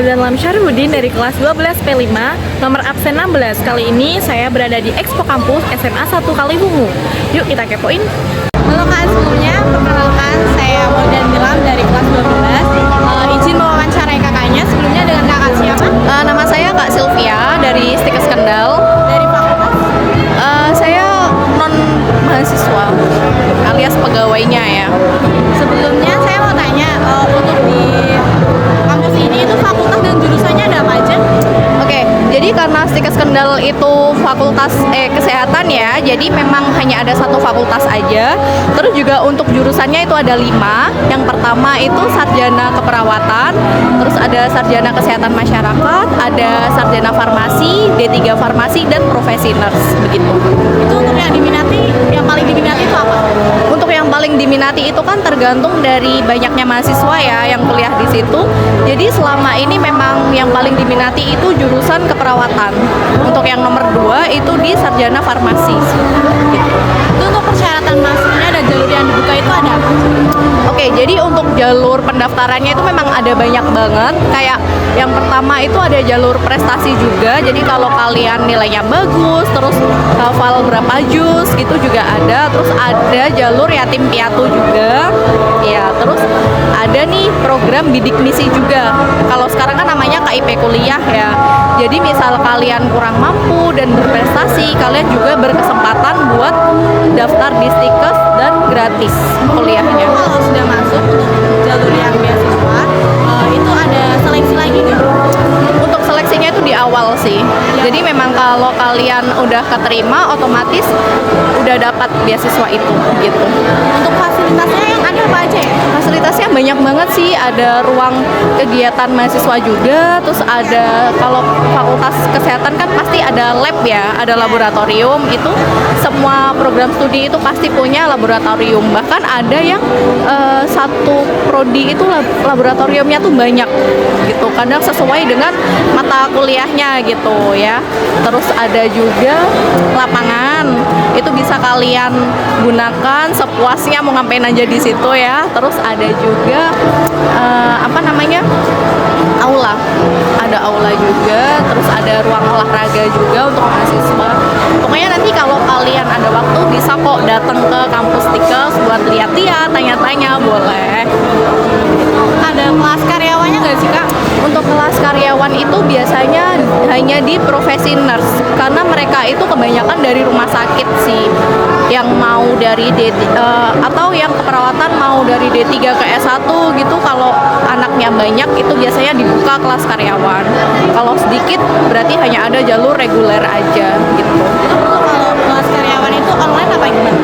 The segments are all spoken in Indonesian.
Danlam Syarifudin dari kelas 12 P5, nomor absen 16. Kali ini saya berada di Expo Kampus SMA 1 Kalibungu. Yuk kita kepoin. Halo Kak, sebelumnya perkenalkan saya Moldan Nilam dari kelas 12. Izin mewawancarai kakaknya. Sebelumnya dengan kakak siapa? Nama saya Kak Sylvia dari Stikes Kendal. Dari fakultas? Saya non mahasiswa alias pegawainya ya. Sebelumnya saya mau tanya, untuk di kampus ini itu fakultas dan jurusannya ada apa aja? Oke, jadi karena Stikes Kendal itu fakultas kesehatan ya, jadi memang hanya ada satu fakultas aja. Terus juga untuk jurusannya itu ada 5. Yang pertama itu sarjana keperawatan, terus ada sarjana kesehatan masyarakat, ada sarjana farmasi, D3 farmasi, dan profesi nurse begitu. Itu untuk yang diminati, yang paling diminati itu apa? Untuk yang paling diminati itu kan tergantung dari banyaknya mahasiswa ya yang kuliah di situ. Jadi selama ini memang yang paling diminati itu jurusan keperawatan. Untuk yang nomor 2 itu di sarjana farmasi. Gitu. Itu untuk persyaratan masuknya dan jalur yang dibuka itu ada apa? Oke, jadi untuk jalur pendaftarannya itu memang ada banyak banget. Kayak yang pertama itu ada jalur prestasi juga. Jadi kalau kalian nilainya bagus, terus hafal berapa juz gitu juga ada. Terus ada jalur yatim piatu juga. Ya, terus ada nih program bidik misi juga. Kalau sekarang kan namanya KIP kuliah ya. Jadi misal kalian kurang mampu dan berprestasi, kalian juga berkesempatan buat daftar di Stikes dan gratis kuliahnya. Kalau sudah masuk untuk jalur yang beasiswa, itu ada seleksi lagi nggak? Untuk seleksinya itu di awal sih. Jadi memang kalau kalian udah keterima, otomatis udah dapat beasiswa itu gitu. Untuk fasilitasnya yang ada apa aja ya? Fasilitasnya banyak banget sih. Ada ruang kegiatan mahasiswa juga. Terus ada, kalau fakultas kesehatan kan pasti ada lab ya, ada laboratorium. Itu semua program studi itu pasti punya laboratorium. Bahkan ada yang satu prodi itu laboratoriumnya tuh banyak gitu. Kadang sesuai dengan mata kuliahnya gitu ya. Terus ada juga lapangan. Itu bisa kalian gunakan sepuasnya, mau ngapain aja di situ ya. Terus ada juga aula. Ada aula juga, terus ada ruang olahraga juga untuk mahasiswa. Pokoknya nanti kalau kalian ada waktu bisa kok datang ke kampus Stikes buat lihat-lihat, tanya-tanya, boleh. Ada kelas karyawannya nggak sih Kak? Untuk kelas karyawan itu biasanya hanya di profesi nurse, karena mereka itu kebanyakan dari rumah sakit sih, yang mau dari atau yang keperawatan mau dari D3 ke S1 gitu. Kalau anaknya banyak itu biasanya dibuka kelas karyawan. Kalau sedikit berarti hanya ada jalur reguler aja gitu. Kalau kelas karyawan itu online apa gimana?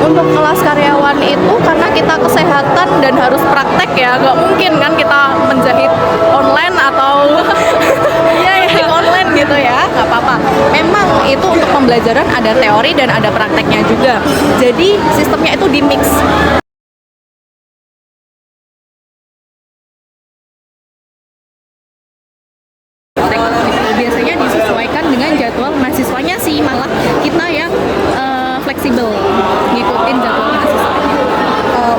Untuk kelas karyawan itu karena kita kesehatan dan harus praktek ya, nggak mungkin kan kita menjahit online atau online gitu ya, nggak apa-apa. Memang itu untuk pembelajaran ada teori dan ada prakteknya juga. Jadi sistemnya itu di mix. Biasanya disesuaikan dengan jadwal mahasiswanya sih, malah kita yang fleksibel ngikutin jadwal mahasiswanya.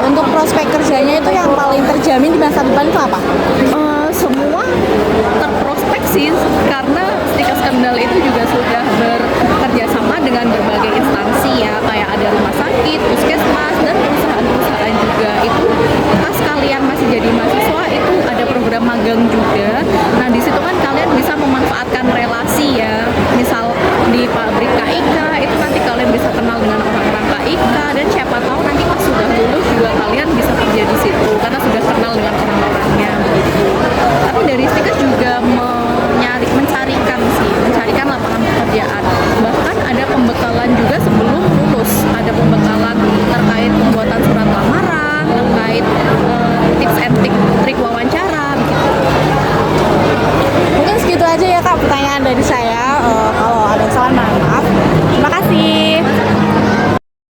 Untuk prospek kerjanya itu yang paling terjamin di masa depan itu apa? Semua terprospek sih, karena Stikes Kendal itu juga sudah bekerja sama dengan berbagai instansi ya, kayak ada rumah sakit, puskesmas, dan perusahaan-perusahaan juga. Itu pas kalian masih jadi mahasiswa itu ada program magang juga,